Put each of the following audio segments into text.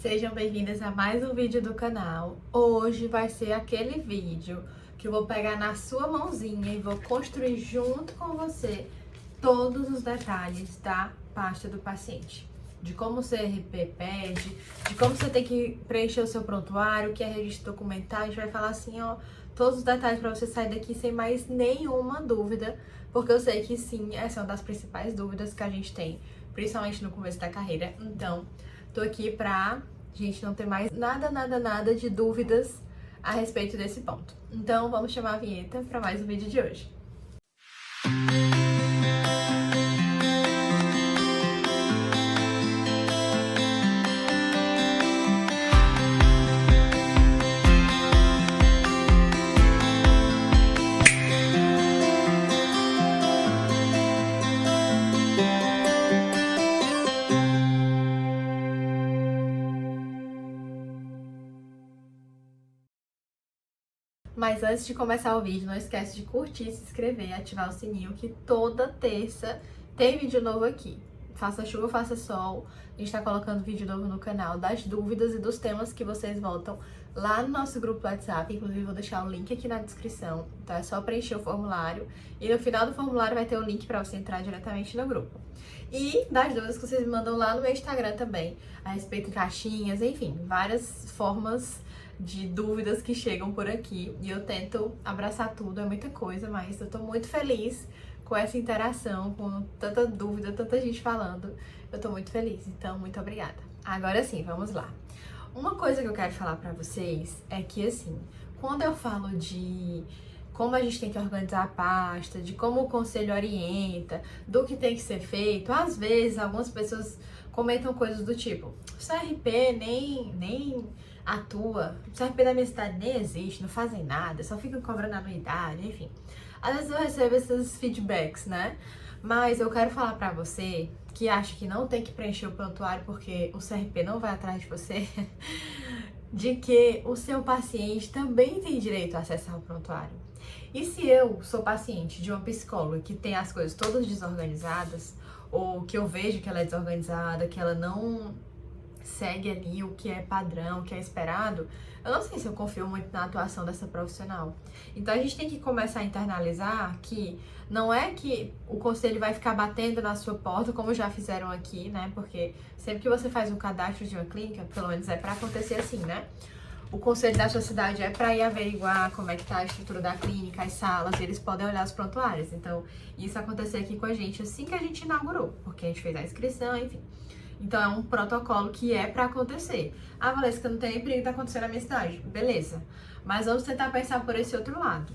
Sejam bem-vindas a mais um vídeo do canal. Hoje vai ser aquele vídeo que eu vou pegar na sua mãozinha e vou construir junto com você todos os detalhes da pasta do paciente. De como o CRP pede, de como você tem que preencher o seu prontuário, o que é registro documental. A gente vai falar assim, ó, todos os detalhes para você sair daqui sem mais nenhuma dúvida, porque eu sei que sim, essa é uma das principais dúvidas que a gente tem, principalmente no começo da carreira. Então, tô aqui pra gente não ter mais nada de dúvidas a respeito desse ponto. Então, vamos chamar a vinheta para mais um vídeo de hoje. Mas antes de começar o vídeo, não esquece de curtir, se inscrever e ativar o sininho, que toda terça tem vídeo novo aqui. Faça chuva, faça sol, a gente tá colocando vídeo novo no canal das dúvidas e dos temas que vocês votam lá no nosso grupo do WhatsApp. Inclusive, vou deixar o link aqui na descrição, tá? É só preencher o formulário e no final do formulário vai ter o link pra você entrar diretamente no grupo. E das dúvidas que vocês me mandam lá no meu Instagram também, a respeito de caixinhas, enfim, várias formas de dúvidas que chegam por aqui e eu tento abraçar tudo, é muita coisa, mas eu tô muito feliz com essa interação, com tanta dúvida, tanta gente falando, eu tô muito feliz, então muito obrigada. Agora sim, vamos lá. Uma coisa que eu quero falar pra vocês é que assim, quando eu falo de como a gente tem que organizar a pasta, de como o conselho orienta, do que tem que ser feito, às vezes algumas pessoas comentam coisas do tipo, o CRP nem atua, o CRP da minha cidade nem existe, não fazem nada, só ficam cobrando anuidade, enfim. Às vezes eu recebo esses feedbacks, né? Mas eu quero falar pra você que acha que não tem que preencher o prontuário porque o CRP não vai atrás de você, de que o seu paciente também tem direito a acessar o prontuário. E se eu sou paciente de uma psicóloga que tem as coisas todas desorganizadas, ou que eu vejo que ela é desorganizada, que ela não segue ali o que é padrão, o que é esperado, eu não sei se eu confio muito na atuação dessa profissional. Então a gente tem que começar a internalizar que não é que o conselho vai ficar batendo na sua porta, como já fizeram aqui, né? Porque sempre que você faz um cadastro de uma clínica, pelo menos é pra acontecer assim, né? O conselho da sua cidade é para ir averiguar como é que tá a estrutura da clínica, as salas, e eles podem olhar os prontuários. Então, isso aconteceu aqui com a gente assim que a gente inaugurou, porque a gente fez a inscrição, enfim. Então, é um protocolo que é para acontecer. Ah, Valesca, não tem nem perigo de acontecer na minha cidade. Beleza. Mas vamos tentar pensar por esse outro lado.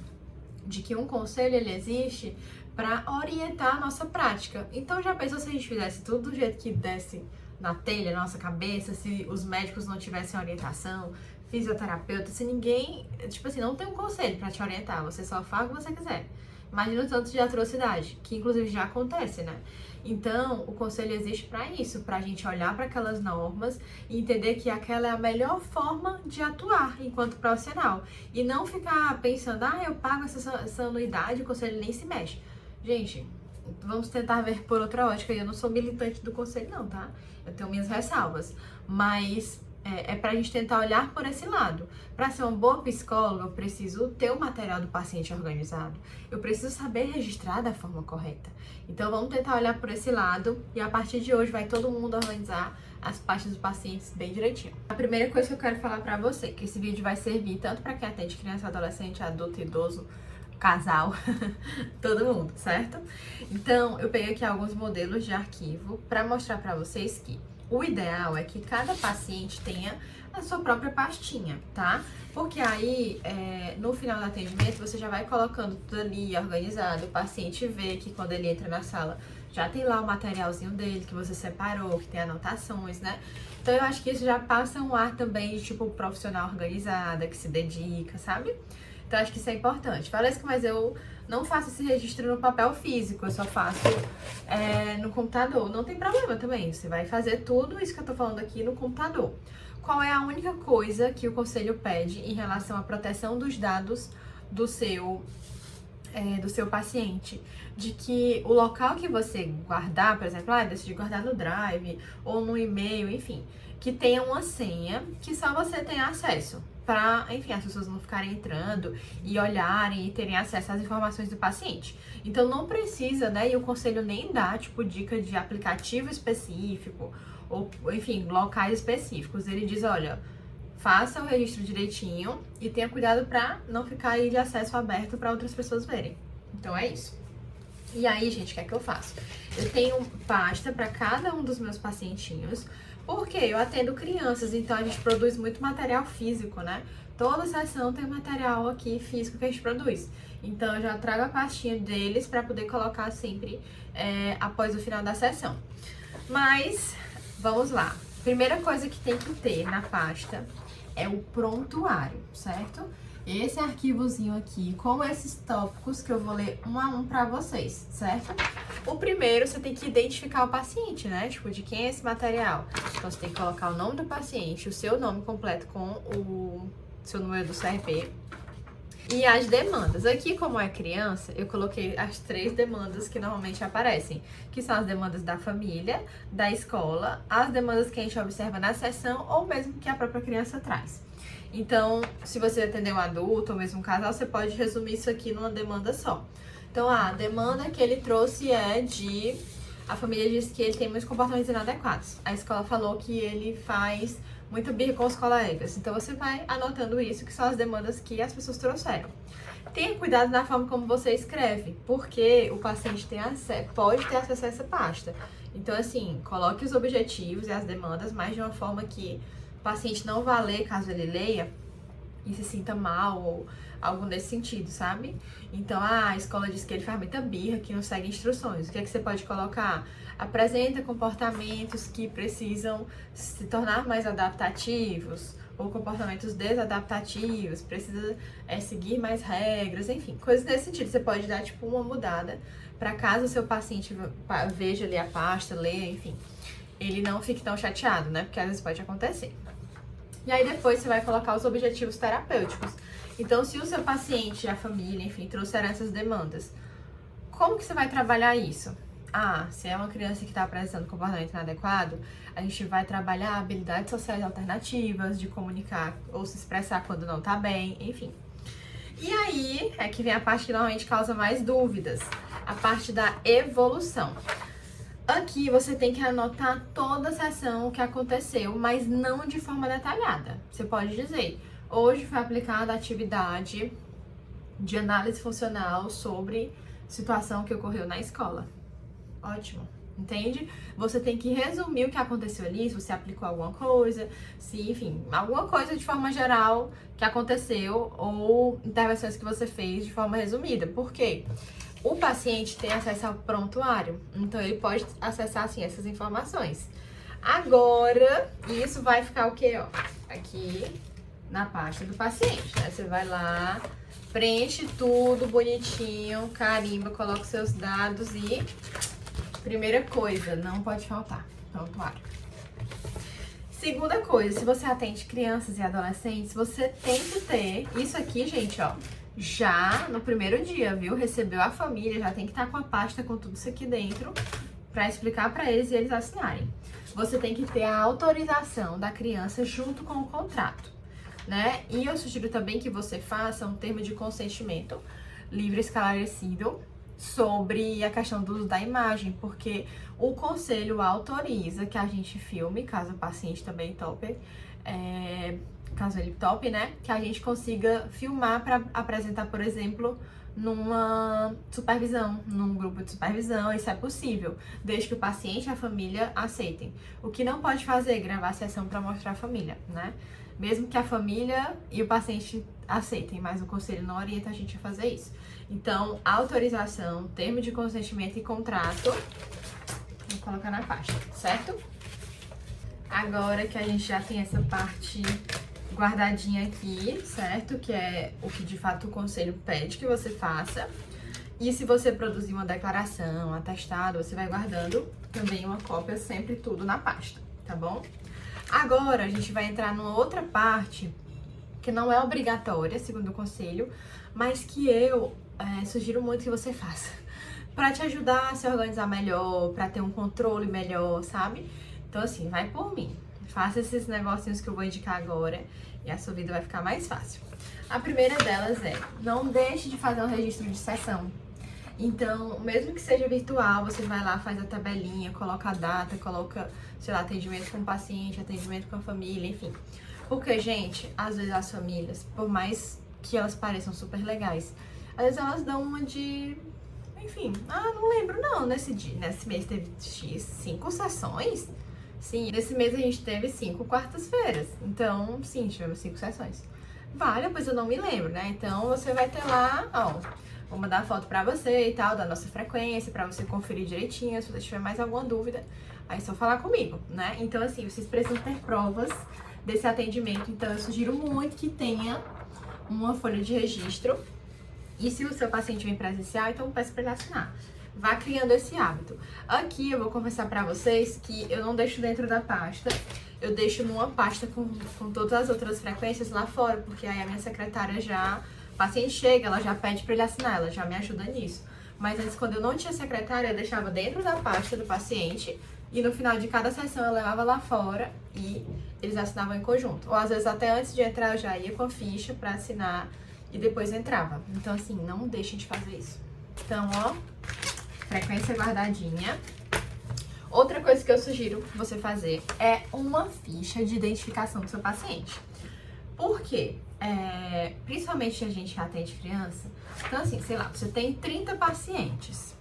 De que um conselho, ele existe para orientar a nossa prática. Então, já pensou se a gente fizesse tudo do jeito que desse na telha, na nossa cabeça, se os médicos não tivessem orientação, fisioterapeuta, se ninguém, tipo assim, não tem um conselho para te orientar, você só faz o que você quiser. Imagina o tanto de atrocidade, que inclusive já acontece, né? Então, o conselho existe para isso, pra gente olhar para aquelas normas e entender que aquela é a melhor forma de atuar enquanto profissional. E não ficar pensando, ah, eu pago essa anuidade, o conselho nem se mexe. Gente, vamos tentar ver por outra ótica. Eu não sou militante do conselho, não, tá? Eu tenho minhas ressalvas. Mas é pra gente tentar olhar por esse lado. Para ser uma boa psicóloga, eu preciso ter o material do paciente organizado. Eu preciso saber registrar da forma correta. Então, vamos tentar olhar por esse lado. E a partir de hoje, vai todo mundo organizar as pastas dos pacientes bem direitinho. A primeira coisa que eu quero falar pra você, que esse vídeo vai servir tanto para quem atende criança, adolescente, adulto, idoso, casal, todo mundo, certo? Então, eu peguei aqui alguns modelos de arquivo para mostrar para vocês que o ideal é que cada paciente tenha a sua própria pastinha, tá? Porque aí, no final do atendimento, você já vai colocando tudo ali organizado, o paciente vê que quando ele entra na sala, já tem lá o materialzinho dele que você separou, que tem anotações, né? Então, eu acho que isso já passa um ar também de, tipo, profissional organizada, que se dedica, sabe? Então, acho que isso é importante. Parece que, mas eu não faço esse registro no papel físico, eu só faço no computador. Não tem problema também, você vai fazer tudo isso que eu tô falando aqui no computador. Qual é a única coisa que o conselho pede em relação à proteção dos dados do seu paciente? De que o local que você guardar, por exemplo, decidir guardar no Drive ou no e-mail, enfim, que tenha uma senha que só você tem acesso, para, enfim, as pessoas não ficarem entrando e olharem e terem acesso às informações do paciente. Então não precisa, né, e o conselho nem dá, tipo, dica de aplicativo específico ou, enfim, locais específicos. Ele diz, olha, faça o registro direitinho e tenha cuidado para não ficar aí de acesso aberto para outras pessoas verem. Então é isso. E aí, gente, o que é que eu faço? Eu tenho pasta para cada um dos meus pacientinhos, porque eu atendo crianças, então a gente produz muito material físico, né? Toda sessão tem material aqui físico que a gente produz. Então eu já trago a pastinha deles para poder colocar sempre após o final da sessão. Mas, vamos lá. Primeira coisa que tem que ter na pasta é o prontuário, certo? Esse arquivozinho aqui, com esses tópicos que eu vou ler um a um pra vocês, certo? O primeiro, você tem que identificar o paciente, né? Tipo, de quem é esse material. Então, você tem que colocar o nome do paciente, o seu nome completo com o seu número do CRP. E as demandas. Aqui, como é criança, eu coloquei as 3 demandas que normalmente aparecem, que são as demandas da família, da escola, as demandas que a gente observa na sessão ou mesmo que a própria criança traz. Então, se você atender um adulto ou mesmo um casal, você pode resumir isso aqui numa demanda só. Então, a demanda que ele trouxe é de... A família disse que ele tem muitos comportamentos inadequados. A escola falou que ele faz muita birra com os colegas. Então, você vai anotando isso, que são as demandas que as pessoas trouxeram. Tenha cuidado na forma como você escreve, porque o paciente pode ter acesso a essa pasta. Então, assim, coloque os objetivos e as demandas, mas de uma forma que o paciente não vá ler caso ele leia e se sinta mal ou algo nesse sentido, sabe? Então, a escola diz que ele faz muita birra, que não segue instruções. O que é que você pode colocar? Apresenta comportamentos que precisam se tornar mais adaptativos ou comportamentos desadaptativos, precisa seguir mais regras, enfim, coisas nesse sentido. Você pode dar, tipo, uma mudada para caso o seu paciente veja ali a pasta, leia, enfim, ele não fique tão chateado, né? Porque às vezes pode acontecer. E aí depois você vai colocar os objetivos terapêuticos. Então, se o seu paciente e a família, enfim, trouxeram essas demandas, como que você vai trabalhar isso? Se é uma criança que está apresentando comportamento inadequado, a gente vai trabalhar habilidades sociais alternativas, de comunicar ou se expressar quando não está bem, enfim. E aí é que vem a parte que normalmente causa mais dúvidas, a parte da evolução. Aqui você tem que anotar toda a sessão, o que aconteceu, mas não de forma detalhada. Você pode dizer, hoje foi aplicada a atividade de análise funcional sobre situação que ocorreu na escola. Ótimo, entende? Você tem que resumir o que aconteceu ali, se você aplicou alguma coisa, se, enfim, alguma coisa de forma geral que aconteceu ou intervenções que você fez de forma resumida. Por quê? O paciente tem acesso ao prontuário, então ele pode acessar, assim, essas informações. Agora, isso vai ficar o quê, ó? Aqui na pasta do paciente, né? Você vai lá, preenche tudo bonitinho, carimba, coloca os seus dados e... Primeira coisa, não pode faltar prontuário. Segunda coisa, se você atende crianças e adolescentes, você tem que ter isso aqui, gente, ó, já no primeiro dia, viu? Recebeu a família, já tem que estar com a pasta com tudo isso aqui dentro para explicar para eles e eles assinarem. Você tem que ter a autorização da criança junto com o contrato, né? E eu sugiro também que você faça um termo de consentimento livre e esclarecido sobre a questão do uso da imagem, porque o conselho autoriza que a gente filme, caso o paciente também tope, caso ele tope, né? Que a gente consiga filmar para apresentar, por exemplo, numa supervisão, num grupo de supervisão, isso é possível, desde que o paciente e a família aceitem. O que não pode fazer é gravar a sessão para mostrar a família, né? Mesmo que a família e o paciente aceitem, mas o conselho não orienta a gente a fazer isso. Então, autorização, termo de consentimento e contrato, vou colocar na pasta, certo? Agora que a gente já tem essa parte guardadinha aqui, certo? Que é o que de fato o conselho pede que você faça. E se você produzir uma declaração, um atestado, você vai guardando também uma cópia, sempre tudo na pasta, tá bom? Agora a gente vai entrar numa outra parte que não é obrigatória, segundo o conselho, mas que eu sugiro muito que você faça, para te ajudar a se organizar melhor, para ter um controle melhor, sabe? Então, assim, vai por mim. Faça esses negocinhos que eu vou indicar agora e a sua vida vai ficar mais fácil. A primeira delas é, não deixe de fazer um registro de sessão. Então, mesmo que seja virtual, você vai lá, faz a tabelinha, coloca a data, coloca, sei lá, atendimento com o paciente, atendimento com a família, enfim. Porque, gente, às vezes as famílias, por mais que elas pareçam super legais, às vezes elas dão uma de... Enfim, não lembro não, nesse mês teve X 5 sessões. Sim, nesse mês a gente teve 5 quartas-feiras. Então, sim, tivemos 5 sessões. Vale, pois eu não me lembro, né? Então, você vai ter lá, ó, vou mandar foto pra você e tal, da nossa frequência, pra você conferir direitinho. Se você tiver mais alguma dúvida, aí é só falar comigo, né? Então, assim, vocês precisam ter provas desse atendimento. Então, eu sugiro muito que tenha uma folha de registro. E se o seu paciente vem presencial, então peço pra ele assinar. Vá criando esse hábito. Aqui eu vou confessar pra vocês que eu não deixo dentro da pasta. Eu deixo numa pasta com todas as outras frequências lá fora, porque aí a minha secretária já... O paciente chega, ela já pede pra ele assinar, ela já me ajuda nisso. Mas antes, quando eu não tinha secretária, eu deixava dentro da pasta do paciente e no final de cada sessão eu levava lá fora e eles assinavam em conjunto. Ou às vezes até antes de entrar eu já ia com a ficha pra assinar e depois entrava. Então, assim, não deixem de fazer isso. Então, ó, frequência guardadinha. Outra coisa que eu sugiro você fazer é uma ficha de identificação do seu paciente. Por quê? Principalmente a gente que atende criança. Então, assim, sei lá, você tem 30 pacientes.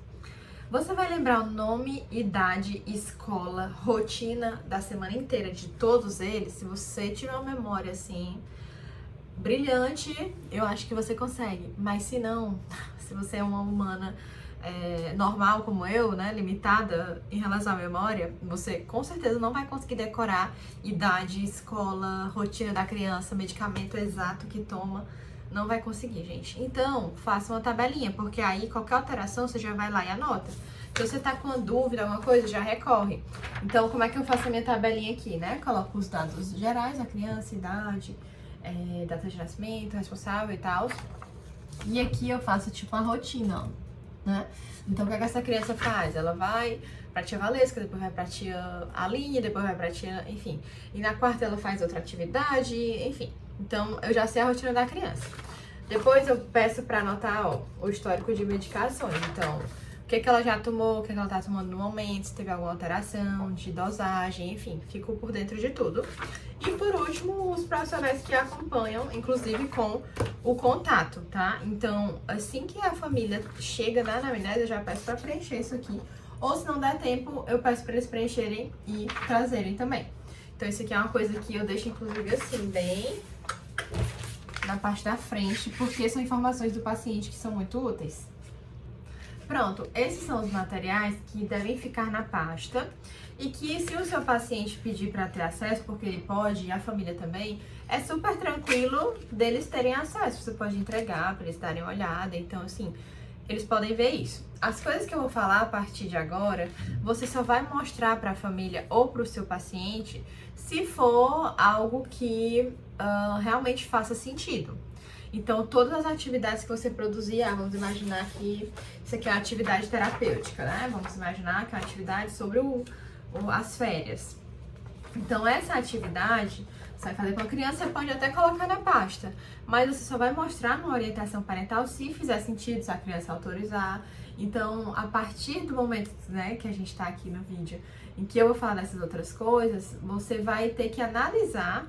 Você vai lembrar o nome, idade, escola, rotina da semana inteira de todos eles. Se você tiver uma memória, assim, brilhante, eu acho que você consegue. Mas se não, se você é uma humana normal como eu, né, limitada em relação à memória, você com certeza não vai conseguir decorar idade, escola, rotina da criança, medicamento exato que toma. Não vai conseguir, gente. Então, faça uma tabelinha, porque aí qualquer alteração você já vai lá e anota. Se você tá com uma dúvida, alguma coisa, já recorre. Então, como é que eu faço a minha tabelinha aqui, né? Coloco os dados gerais da criança, idade, data de nascimento, responsável e tal. E aqui eu faço tipo uma rotina, ó, né? Então, o que é que essa criança faz? Ela vai pra tia Valesca, depois vai pra tia Aline, depois vai pra tia... Enfim. E na quarta ela faz outra atividade, enfim. Então, eu já sei a rotina da criança. Depois eu peço pra anotar, ó, o histórico de medicações. Então, o que ela já tomou, o que ela tá tomando no momento, se teve alguma alteração de dosagem, enfim, fico por dentro de tudo. E por último, os profissionais que acompanham, inclusive com o contato, tá? Então, assim que a família chega na anamnese, eu já peço pra preencher isso aqui. Ou se não der tempo, eu peço pra eles preencherem e trazerem também. Então, isso aqui é uma coisa que eu deixo, inclusive, assim, bem na parte da frente, porque são informações do paciente que são muito úteis. Pronto, esses são os materiais que devem ficar na pasta e que, se o seu paciente pedir para ter acesso, porque ele pode e a família também, é super tranquilo deles terem acesso. Você pode entregar para eles darem uma olhada, então assim, eles podem ver isso. As coisas que eu vou falar a partir de agora, você só vai mostrar para a família ou para o seu paciente se for algo que realmente faça sentido. Então, todas as atividades que você produzir, vamos imaginar que isso aqui é uma atividade terapêutica, né? Vamos imaginar que é uma atividade sobre as férias. Então, essa atividade você vai fazer com a criança, você pode até colocar na pasta, mas você só vai mostrar numa orientação parental se fizer sentido, se a criança autorizar. Então, a partir do momento, né, que a gente tá aqui no vídeo, em que eu vou falar dessas outras coisas, você vai ter que analisar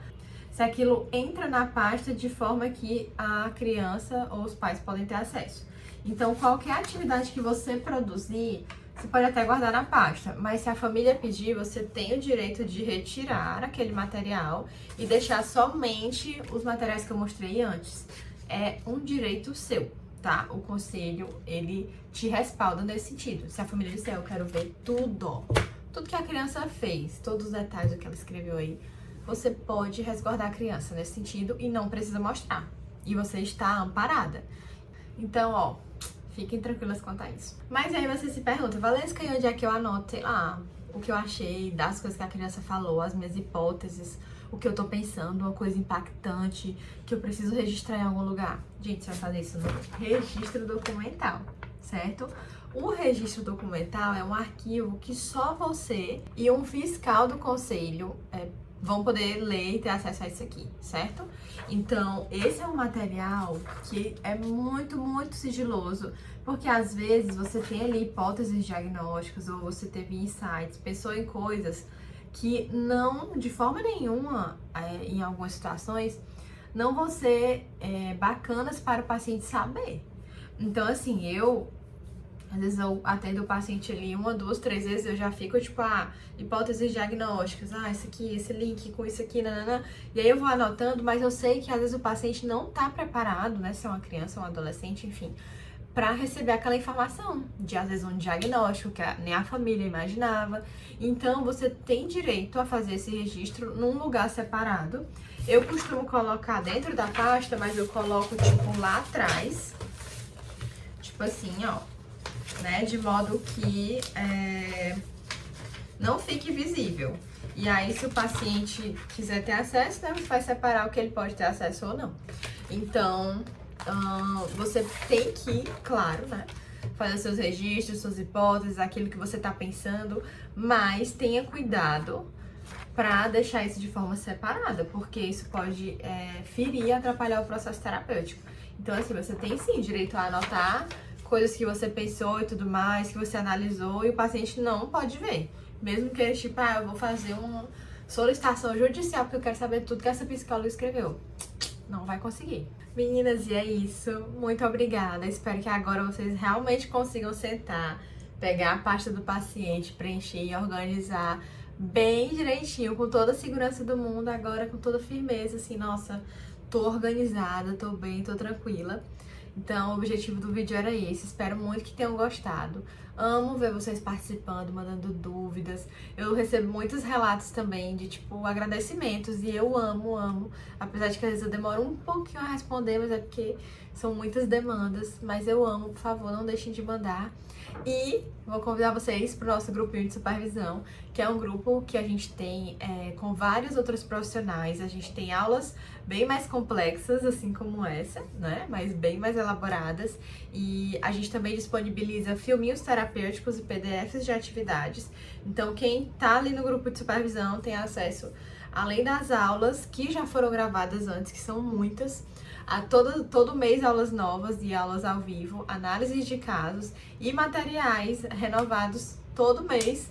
se aquilo entra na pasta de forma que a criança ou os pais podem ter acesso. Então, qualquer atividade que você produzir, você pode até guardar na pasta, mas se a família pedir, você tem o direito de retirar aquele material e deixar somente os materiais que eu mostrei antes. É um direito seu, tá? O conselho, ele te respalda nesse sentido. Se a família disser, eu quero ver tudo que a criança fez, todos os detalhes do que ela escreveu aí, você pode resguardar a criança nesse sentido e não precisa mostrar. E você está amparada. Então, ó, fiquem tranquilas quanto a isso. Mas aí você se pergunta, Valesca, e onde é que eu anoto, sei lá, o que eu achei, das coisas que a criança falou, as minhas hipóteses, o que eu tô pensando, uma coisa impactante, que eu preciso registrar em algum lugar? Gente, você vai fazer isso no registro documental, certo? O registro documental é um arquivo que só você e um fiscal do conselho vão poder ler e ter acesso a isso aqui, certo? Então, esse é um material que é muito, muito sigiloso, porque às vezes você tem ali hipóteses diagnósticas ou você teve insights, pensou em coisas que não, de forma nenhuma, em algumas situações, não vão ser bacanas para o paciente saber. Então, assim, às vezes eu atendo o paciente ali 1, 2, 3 vezes, eu já fico tipo, hipóteses diagnósticas, esse aqui, esse link com isso aqui, nanana. E aí eu vou anotando, mas eu sei que às vezes o paciente não tá preparado, né, se é uma criança, um adolescente, enfim, para receber aquela informação de às vezes um diagnóstico que nem a família imaginava. Então você tem direito a fazer esse registro num lugar separado. Eu costumo colocar dentro da pasta, mas eu coloco tipo lá atrás, tipo assim, ó, né, de modo que não fique visível. E aí, se o paciente quiser ter acesso, né, você vai separar o que ele pode ter acesso ou não. Então, você tem que, claro, né, fazer seus registros, suas hipóteses, aquilo que você tá pensando, mas tenha cuidado para deixar isso de forma separada, porque isso pode ferir e atrapalhar o processo terapêutico. Então, assim, você tem sim direito a anotar coisas que você pensou e tudo mais, que você analisou, e o paciente não pode ver. Mesmo que ele, tipo, eu vou fazer uma solicitação judicial porque eu quero saber tudo que essa psicóloga escreveu. Não vai conseguir. Meninas, e é isso. Muito obrigada. Espero que agora vocês realmente consigam sentar, pegar a pasta do paciente, preencher e organizar bem direitinho, com toda a segurança do mundo, agora com toda firmeza, assim, nossa, tô organizada, tô bem, tô tranquila. Então, o objetivo do vídeo era esse. Espero muito que tenham gostado. Amo ver vocês participando, mandando dúvidas. Eu recebo muitos relatos também de, tipo, agradecimentos. E eu amo. Apesar de que às vezes eu demoro um pouquinho a responder, mas é porque são muitas demandas. Mas eu amo, por favor, não deixem de mandar. E vou convidar vocês para o nosso grupinho de supervisão, que é um grupo que a gente tem com vários outros profissionais. A gente tem aulas bem mais complexas, assim como essa, né? Mas bem mais elaboradas. E a gente também disponibiliza filminhos terapêuticos e PDFs de atividades. Então, quem tá ali no grupo de supervisão tem acesso, além das aulas que já foram gravadas antes, que são muitas, a todo mês aulas novas e aulas ao vivo, análises de casos e materiais renovados todo mês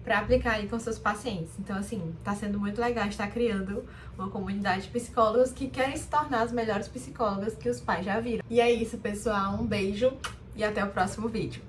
para aplicar aí com seus pacientes. Então, assim, tá sendo muito legal estar criando uma comunidade de psicólogos que querem se tornar as melhores psicólogas que os pais já viram. E é isso, pessoal. Um beijo e até o próximo vídeo.